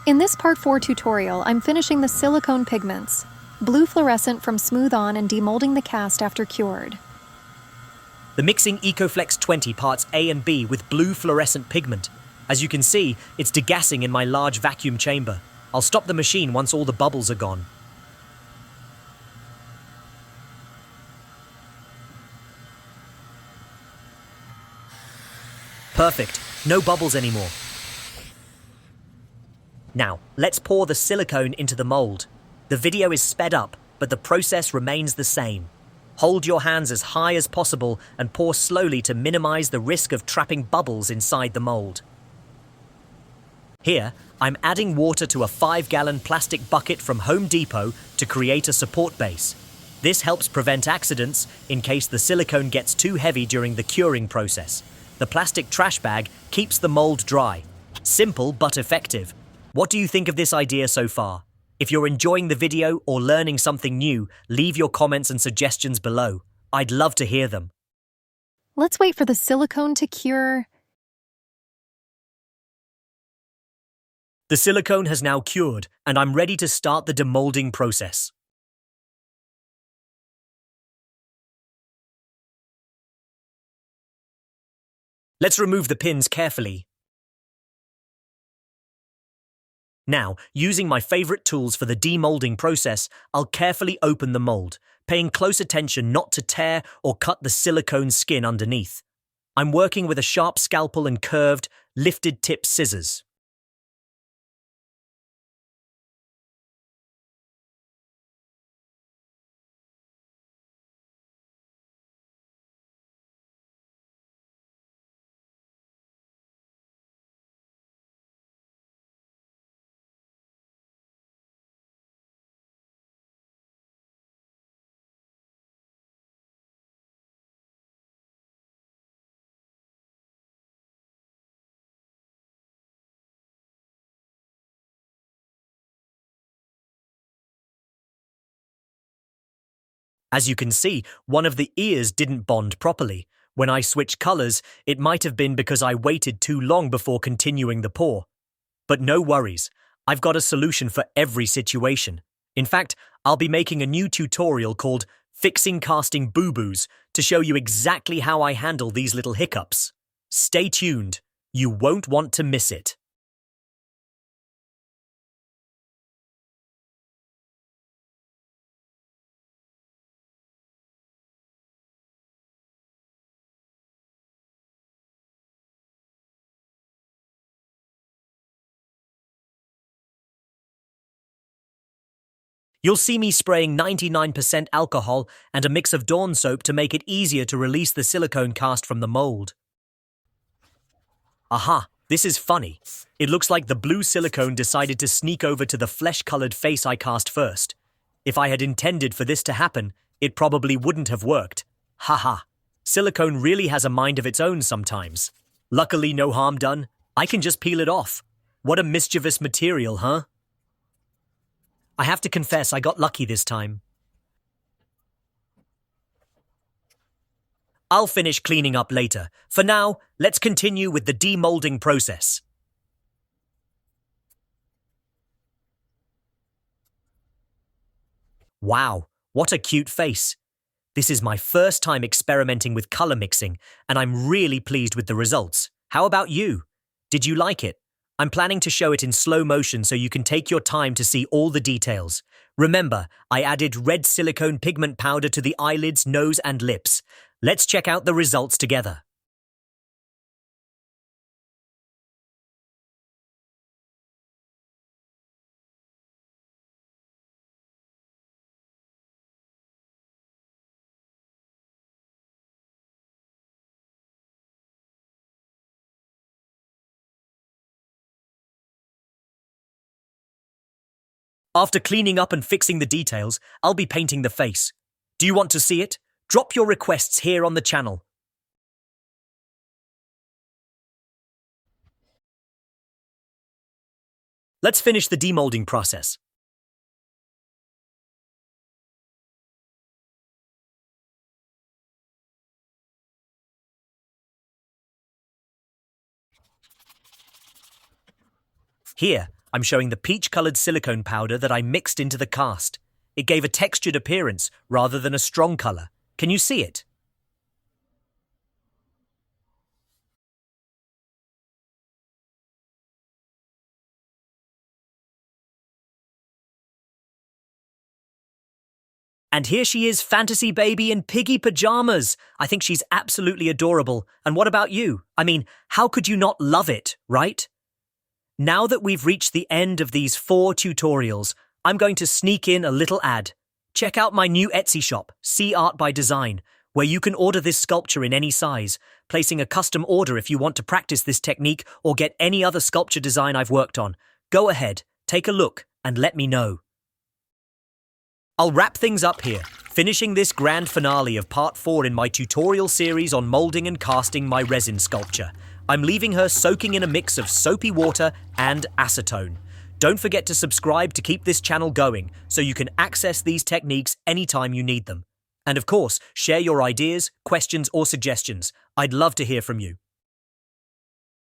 In this Part 4 tutorial, I'm finishing the silicone pigments, blue fluorescent from smooth on and demolding the cast after cured. The mixing EcoFlex 20 parts A and B with blue fluorescent pigment. As you can see, it's degassing in my large vacuum chamber. I'll stop the machine once all the bubbles are gone. Perfect, no bubbles anymore. Now, let's pour the silicone into the mold. The video is sped up, but the process remains the same. Hold your hands as high as possible and pour slowly to minimize the risk of trapping bubbles inside the mold. Here, I'm adding water to a 5-gallon plastic bucket from Home Depot to create a support base. This helps prevent accidents in case the silicone gets too heavy during the curing process. The plastic trash bag keeps the mold dry. Simple but effective. What do you think of this idea so far? If you're enjoying the video or learning something new, leave your comments and suggestions below. I'd love to hear them. Let's wait for the silicone to cure. The silicone has now cured, and I'm ready to start the demolding process. Let's remove the pins carefully. Now, using my favorite tools for the demolding process, I'll carefully open the mold, paying close attention not to tear or cut the silicone skin underneath. I'm working with a sharp scalpel and curved, lifted tip scissors. As you can see, one of the ears didn't bond properly. When I switched colors, it might have been because I waited too long before continuing the pour. But no worries, I've got a solution for every situation. In fact, I'll be making a new tutorial called Fixing Casting Boo-Boos to show you exactly how I handle these little hiccups. Stay tuned, you won't want to miss it. You'll see me spraying 99% alcohol and a mix of Dawn soap to make it easier to release the silicone cast from the mold. Aha, this is funny. It looks like the blue silicone decided to sneak over to the flesh-colored face I cast first. If I had intended for this to happen, it probably wouldn't have worked. Haha. Silicone really has a mind of its own sometimes. Luckily, no harm done. I can just peel it off. What a mischievous material, huh? I have to confess, I got lucky this time. I'll finish cleaning up later. For now, let's continue with the demolding process. Wow, what a cute face. This is my first time experimenting with color mixing, and I'm really pleased with the results. How about you? Did you like it? I'm planning to show it in slow motion so you can take your time to see all the details. Remember, I added red silicone pigment powder to the eyelids, nose, and lips. Let's check out the results together. After cleaning up and fixing the details, I'll be painting the face. Do you want to see it? Drop your requests here on the channel. Let's finish the demolding process. Here, I'm showing the peach-coloured silicone powder that I mixed into the cast. It gave a textured appearance rather than a strong colour. Can you see it? And here she is, Fantasy Baby in piggy pajamas. I think she's absolutely adorable. And what about you? I mean, how could you not love it, right? Now that we've reached the end of these 4 tutorials, I'm going to sneak in a little ad. Check out my new Etsy shop, c.artbydesignmolds, where you can order this sculpture in any size, placing a custom order if you want to practice this technique or get any other sculpture design I've worked on. Go ahead, take a look, and let me know. I'll wrap things up here, finishing this grand finale of part 4 in my tutorial series on moulding and casting my resin sculpture. I'm leaving her soaking in a mix of soapy water and acetone. Don't forget to subscribe to keep this channel going so you can access these techniques anytime you need them. And of course, share your ideas, questions or suggestions. I'd love to hear from you.